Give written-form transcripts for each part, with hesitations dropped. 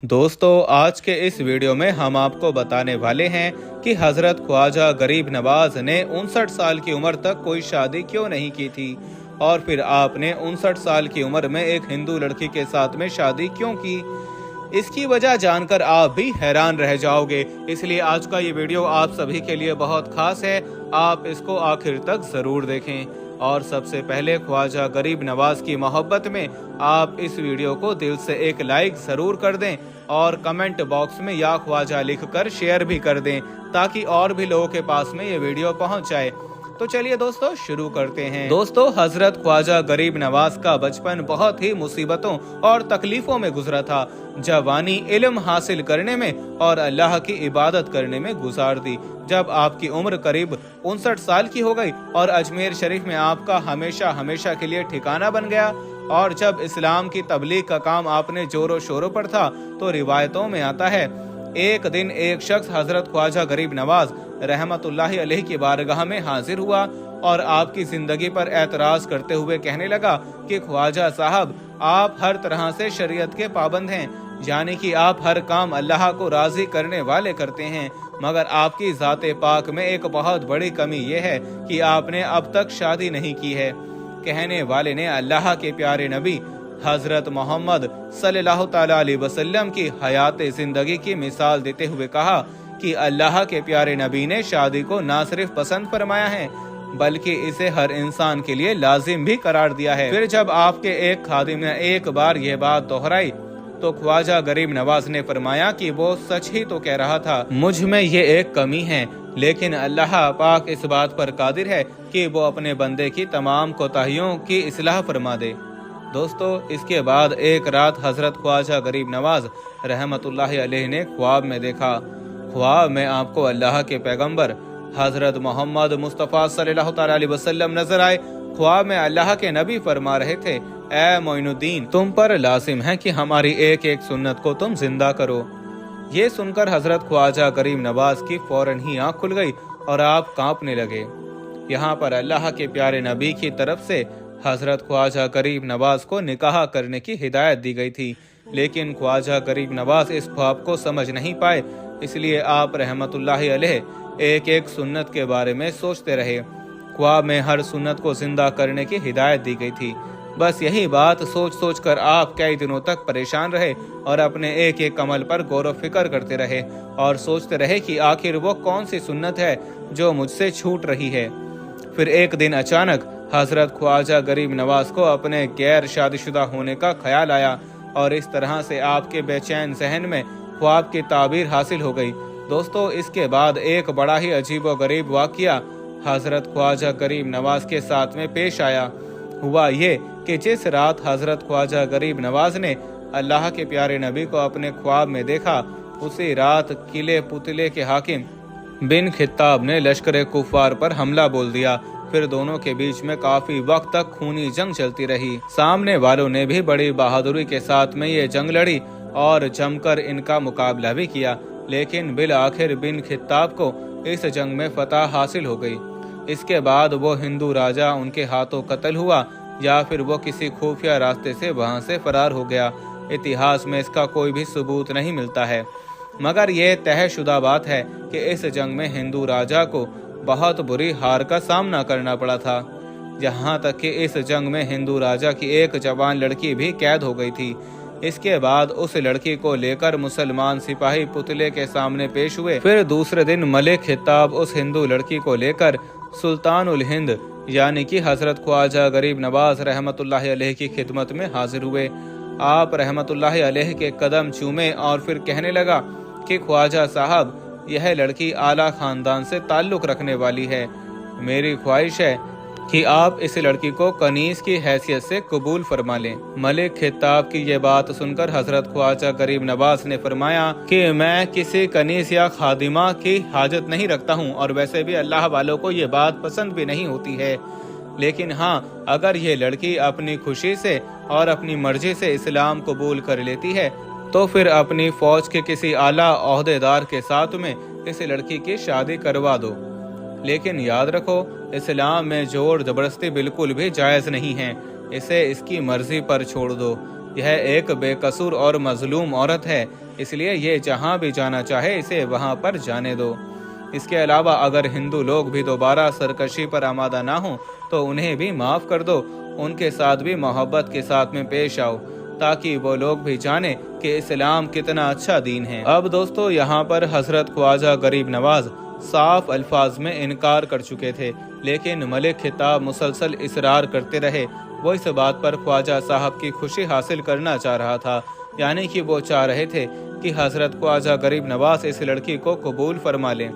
दोस्तों, आज के इस वीडियो में हम आपको बताने वाले हैं कि हजरत ख्वाजा गरीब नवाज ने 59 साल की उम्र तक कोई शादी क्यों नहीं की थी और फिर आपने 59 साल की उम्र में एक हिंदू लड़की के साथ में शादी क्यों की। इसकी वजह जानकर आप भी हैरान रह जाओगे, इसलिए आज का ये वीडियो आप सभी के लिए बहुत खास है। आप इसको आखिर तक जरूर देखें। और सबसे पहले ख्वाजा गरीब नवाज की मोहब्बत में आप इस वीडियो को दिल से एक लाइक जरूर कर दें और कमेंट बॉक्स में या ख्वाजा लिखकर शेयर भी कर दें ताकि और भी लोगों के पास में ये वीडियो पहुंच जाए। तो चलिए दोस्तों शुरू करते हैं। दोस्तों, हजरत ख्वाजा गरीब नवाज का बचपन बहुत ही मुसीबतों और तकलीफों में गुजरा था। जवानी इल्म हासिल करने में और अल्लाह की इबादत करने में गुजार दी। जब आपकी उम्र करीब 59 साल की हो गई और अजमेर शरीफ में आपका हमेशा हमेशा के लिए ठिकाना बन गया और जब इस्लाम की तबलीग का काम आपने जोरों शोरों पर था, तो रिवायतों में आता है एक दिन एक शख्स हजरत ख्वाजा गरीब नवाज रहमतुल्लाहि अलैहि की बारगाह में हाजिर हुआ और आपकी जिंदगी पर एतराज करते हुए कहने लगा कि ख्वाजा साहब, आप हर तरह से शरीयत के पाबंद हैं, यानी कि आप हर काम अल्लाह को राजी करने वाले करते हैं, मगर आपकी ज़ाते पाक में एक बहुत बड़ी कमी ये है कि आपने अब तक शादी नहीं की है। कहने वाले ने अल्लाह के प्यारे नबी हजरत मोहम्मद सल्लल्लाहु तआला अलैहि वसल्लम की हयात जिंदगी की मिसाल देते हुए कहा कि अल्लाह के प्यारे नबी ने शादी को ना सिर्फ पसंद फरमाया है बल्कि इसे हर इंसान के लिए लाजिम भी करार दिया है। फिर जब आपके एक खादिम ने एक बार यह बात दोहराई तो ख्वाजा गरीब नवाज ने फरमाया कि वो सच ही तो कह रहा था, मुझ में ये एक कमी है, लेकिन अल्लाह पाक इस बात पर कादिर है कि वो अपने बंदे की तमाम कोताहियों की इस्लाह फरमा दे। दोस्तों, इसके बाद एक रात हजरत ख्वाजा गरीब नवाज रहमतुल्लाहि अलैहि ने ख्वाब में देखा। ख्वाब में आपको अल्लाह के पैगंबर हजरत मोहम्मद मुस्तफ़ा सल्लल्लाहु अलैहि वसल्लम नजर आए। ख्वाब में अल्लाह के नबी फरमा रहे थे, ए मोइनुद्दीन, तुम पर लाजिम है कि हमारी एक एक सुन्नत को तुम जिंदा करो। ये सुनकर हजरत ख्वाजा गरीब नवाज की फौरन ही आंख खुल गई और आप कांपने लगे। यहाँ पर अल्लाह के प्यारे नबी की तरफ से हजरत ख्वाजा गरीब नवाज को निकाह करने की हिदायत दी गई थी, लेकिन ख्वाजा गरीब नवाज इस ख्वाब को समझ नहीं पाए, इसलिए आप रहमतुल्लाहि अलैहि एक एक सुन्नत के बारे में सोचते रहे। ख्वाब में हर सुन्नत को जिंदा करने की हिदायत दी गई थी। बस यही बात सोच सोच कर आप कई दिनों तक परेशान रहे और अपने एक एक अमल पर गौर फिक्र करते रहे और सोचते रहे कि आखिर वो कौन सी सुन्नत है जो मुझसे छूट रही है। फिर एक दिन अचानक हजरत ख्वाजा गरीब नवाज को अपने गैर शादीशुदा होने का ख्याल आया और इस तरह से आपके बेचैन जहन में ख्वाब की ताबीर हासिल हो गई। दोस्तों, इसके बाद एक बड़ा ही अजीब व गरीब वाक़िया हजरत ख्वाजा गरीब नवाज के साथ में पेश आया। हुआ ये कि जिस रात हजरत ख्वाजा गरीब नवाज ने अल्लाह के प्यारे नबी को अपने ख्वाब में देखा, उसी रात किले पुतले के हाकिम बिन खित्ताब ने लश्कर कुफार पर हमला बोल दिया। फिर दोनों के बीच में काफी वक्त तक खूनी जंग चलती रही। सामने वालों ने भी बड़ी बहादुरी के साथ में ये जंग लड़ी और जमकर इनका मुकाबला भी किया, लेकिन बिल आखिर बिन खित्ताब को इस जंग में फतह हासिल हो गई। इसके बाद वो हिंदू राजा उनके हाथों कत्ल हुआ या फिर वो किसी खुफिया रास्ते से वहां से फरार हो गया। इतिहास में इसका कोई भी सबूत नहीं मिलता है, मगर ये तयशुदा बात है कि इस जंग में हिंदू राजा को बहुत बुरी हार का सामना करना पड़ा था। यहाँ तक कि इस जंग में हिंदू राजा की एक जवान लड़की भी कैद हो गई थी। इसके बाद उस लड़की को लेकर मुसलमान सिपाही पुतले के सामने पेश हुए। फिर दूसरे दिन मलिक खिताब उस हिंदू लड़की को लेकर सुल्तान उल हिंद यानी कि हजरत ख्वाजा गरीब नवाज रहमतुल्लाहि अलैहि की खिदमत में हाजिर हुए। आप रहमतुल्लाहि अलैहि के कदम चूमे और फिर कहने लगा कि ख्वाजा साहब, यह लड़की आला खानदान से ताल्लुक रखने वाली है। मेरी ख्वाहिश है कि आप इस लड़की को कनीज की हैसियत से कबूल फरमा लें। मलिक खिताब की ये बात सुनकर हजरत ख्वाजा गरीब नवाज ने फरमाया कि मैं किसी कनीज या खादिमा की हाजत नहीं रखता हूँ और वैसे भी अल्लाह वालों को ये बात पसंद भी नहीं होती है, लेकिन हाँ, अगर ये लड़की अपनी खुशी से और अपनी मर्जी से इस्लाम कबूल कर लेती है तो फिर अपनी फौज के किसी आला ओहदेदार के साथ में इस लड़की की शादी करवा दो। लेकिन याद रखो, इस्लाम में जोर जबरदस्ती बिल्कुल भी जायज़ नहीं है, इसे इसकी मर्जी पर छोड़ दो। यह एक बेकसूर और मजलूम औरत है, इसलिए ये जहाँ भी जाना चाहे इसे वहाँ पर जाने दो। इसके अलावा अगर हिंदू लोग भी दोबारा सरकशी पर आमादा ना हो तो उन्हें भी माफ कर दो, उनके साथ भी मोहब्बत के साथ में पेश आओ, ताकि वो लोग भी जाने कि इस्लाम कितना अच्छा दीन है। अब दोस्तों यहाँ पर हजरत ख्वाजा गरीब नवाज साफ अल्फाज में इनकार कर चुके थे, लेकिन मलिक खिताब मुसलसल इसरार करते रहे। वो इस बात पर ख्वाजा साहब की खुशी हासिल करना चाह रहा था, यानी कि वो चाह रहे थे कि हजरत ख्वाजा गरीब नवाज इस लड़की को कबूल फरमा लें।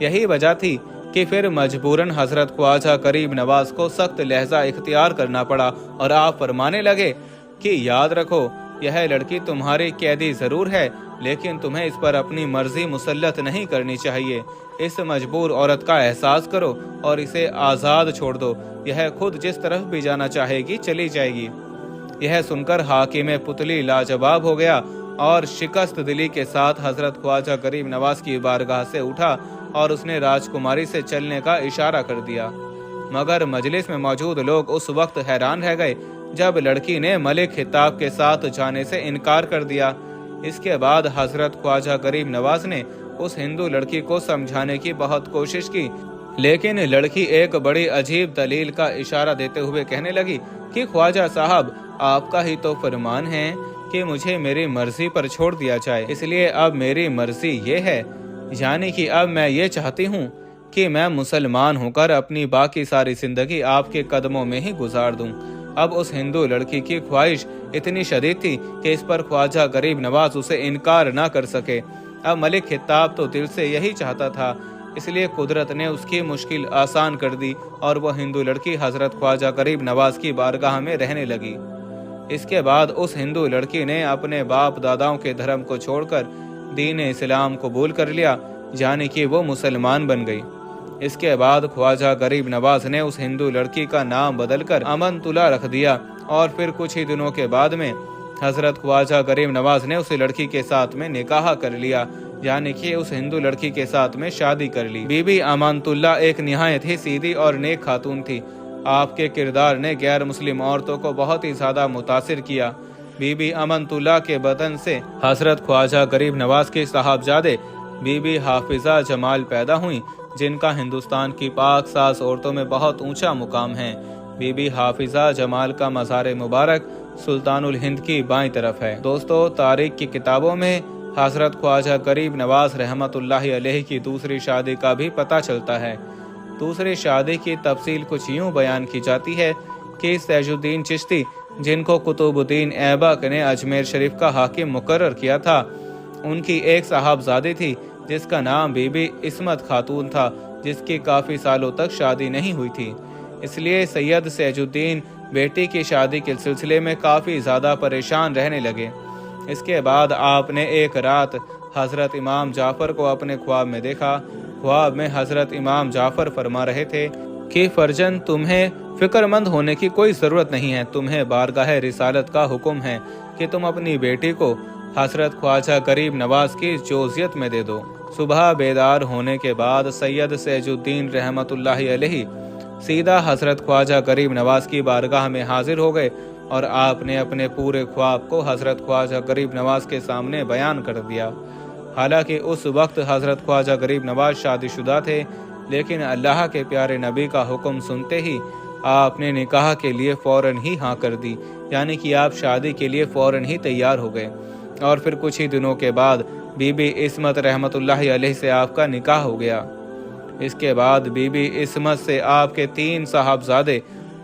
यही वजह थी कि फिर मजबूरन हजरत ख्वाजा गरीब नवाज को सख्त लहजा इख्तियार करना पड़ा और आप फरमाने लगे कि याद रखो, यह लड़की तुम्हारी कैदी जरूर है, लेकिन तुम्हें इस पर अपनी मर्जी मुसल्लत नहीं करनी चाहिए। इस मजबूर औरत का एहसास करो और इसे आज़ाद छोड़ दो, यह खुद जिस तरफ भी जाना चाहेगी चली जाएगी। यह सुनकर हाकिम पुतली लाजवाब हो गया और शिकस्त दिली के साथ हजरत ख्वाजा गरीब नवाज की बारगाह से उठा और उसने राजकुमारी से चलने का इशारा कर दिया। मगर मजलिस में मौजूद लोग उस वक्त हैरान रह गए जब लड़की ने मलिक खिताब के साथ जाने से इनकार कर दिया। इसके बाद हजरत ख्वाजा गरीब नवाज ने उस हिंदू लड़की को समझाने की बहुत कोशिश की, लेकिन लड़की एक बड़ी अजीब दलील का इशारा देते हुए कहने लगी कि ख्वाजा साहब, आपका ही तो फरमान है कि मुझे मेरी मर्जी पर छोड़ दिया जाए, इसलिए अब मेरी मर्जी ये है, यानी कि अब मैं ये चाहती हूँ कि मैं मुसलमान होकर अपनी बाकी सारी जिंदगी आपके कदमों में ही गुजार दूं। अब उस हिंदू लड़की की ख्वाहिश इतनी शदीद थी कि इस पर ख्वाजा गरीब नवाज उसे इनकार ना कर सके। अब मलिक खिताब तो दिल से यही चाहता था, इसलिए कुदरत ने उसकी मुश्किल आसान कर दी और वह हिंदू लड़की हजरत ख्वाजा गरीब नवाज की बारगाह में रहने लगी। इसके बाद उस हिंदू लड़की ने अपने बाप दादाओं के धर्म को छोड़कर दीन इस्लाम कबूल कर लिया, यानी कि वो मुसलमान बन गई। इसके बाद ख्वाजा गरीब नवाज ने उस हिंदू लड़की का नाम बदलकर अमनतुल्ला रख दिया और फिर कुछ ही दिनों के बाद में हजरत ख्वाजा गरीब नवाज ने उस लड़की के साथ में निकाह कर लिया, यानी कि उस हिंदू लड़की के साथ में शादी कर ली। बीबी अमनतुल्ला एक निहायत ही सीधी और नेक खातून थी। आपके किरदार ने गैर मुस्लिम औरतों को बहुत ही ज्यादा मुतासिर किया। बीबी अमनतुल्ला के बदन से हजरत ख्वाजा गरीब नवाज के साहबजादे बीबी हाफिजा जमाल पैदा हुई, जिनका हिंदुस्तान की पाक साज औरतों में बहुत ऊंचा मुकाम है। बीबी हाफिजा जमाल का मज़ार मुबारक सुल्तानुल हिंद की बाईं तरफ है। दोस्तों, तारीख की किताबों में हजरत ख्वाजा गरीब नवाज रहमतुल्लाहि अलैहि की दूसरी शादी का भी पता चलता है। दूसरी शादी की तफसील कुछ यूँ बयान की जाती है कि सैजुद्दीन चिश्ती, जिनको कुतुबुद्दीन ऐबक ने अजमेर शरीफ का हाकिम मुकर्रर किया था, उनकी एक साहबजादी थी जिसका नाम बीबी इस्मत खातून था, जिसकी काफ़ी सालों तक शादी नहीं हुई थी। इसलिए सैयद सैजुद्दीन बेटी की शादी के सिलसिले में काफ़ी ज़्यादा परेशान रहने लगे। इसके बाद आपने एक रात हज़रत इमाम जाफ़र को अपने ख्वाब में देखा। ख्वाब में हज़रत इमाम जाफ़र फरमा रहे थे कि फर्जन, तुम्हें फ़िक्रमंद होने की कोई ज़रूरत नहीं है, तुम्हें बारगाह रिसालत का हुक्म है कि तुम अपनी बेटी को हज़रत ख्वाजा गरीब नवाज की जोजियत में दे दो। सुबह बेदार होने के बाद सैयद सैजुद्दीन रहमतुल्लाहि अलैहि सीधा हज़रत ख्वाजा गरीब नवाज की बारगाह में हाजिर हो गए और आपने अपने पूरे ख्वाब को हज़रत ख्वाजा गरीब नवाज के सामने बयान कर दिया। हालांकि उस वक्त हज़रत ख्वाजा गरीब नवाज शादीशुदा थे, लेकिन अल्लाह के प्यारे नबी का हुक्म सुनते ही आपने निकाह के लिए फ़ौरन ही हाँ कर दी, यानी कि आप शादी के लिए फ़ौरन ही तैयार हो गए। और फिर कुछ ही दिनों के बाद बीबी इस्मत रहमतुल्लाहि अलैहि से आपका निकाह हो गया। इसके बाद बीबी इस्मत से आपके 3 साहबजादे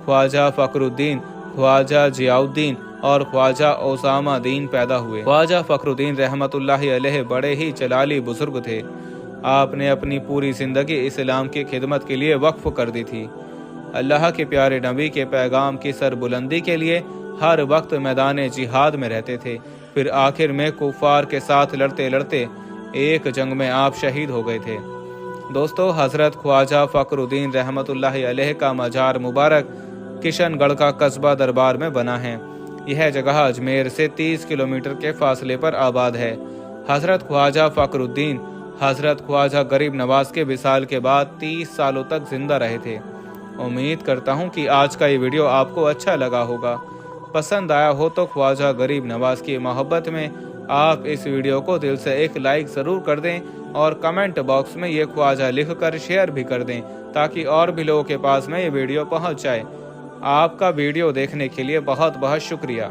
ख्वाजा फखरुद्दीन, ख्वाजा जियाउद्दीन और ख्वाजा ओसामा दीन पैदा हुए। ख्वाजा फखरुद्दीन रहमतुल्लाहि अलैहि बड़े ही जलाली बुजुर्ग थे। आपने अपनी पूरी जिंदगी इस्लाम की खिदमत के लिए वक्फ कर दी थी। अल्लाह के प्यारे नबी के पैगाम की सरबुलंदी के लिए हर वक्त मैदान जिहाद में रहते थे। फिर आखिर में कुफार के साथ लड़ते लड़ते एक जंग में आप शहीद हो गए थे। दोस्तों, हज़रत ख्वाजा फखरुद्दीन रहमतुल्लाहि अलैहि का मजार मुबारक किशनगढ़ का कस्बा दरबार में बना है। यह जगह अजमेर से 30 किलोमीटर के फासले पर आबाद है। हज़रत ख्वाजा फखरुद्दीन हज़रत ख्वाजा गरीब नवाज के विसाल के बाद 30 सालों तक जिंदा रहे थे। उम्मीद करता हूँ कि आज का ये वीडियो आपको अच्छा लगा होगा। पसंद आया हो तो ख्वाजा गरीब नवाज की मोहब्बत में آپ اس ویڈیو کو دل سے ایک لائک ضرور کر دیں اور کمنٹ باکس میں یہ خواجہ لکھ کر شیئر بھی کر دیں تاکہ اور بھی لوگوں کے پاس میں یہ ویڈیو پہنچ جائے۔ آپ کا ویڈیو دیکھنے کے لیے بہت بہت شکریہ۔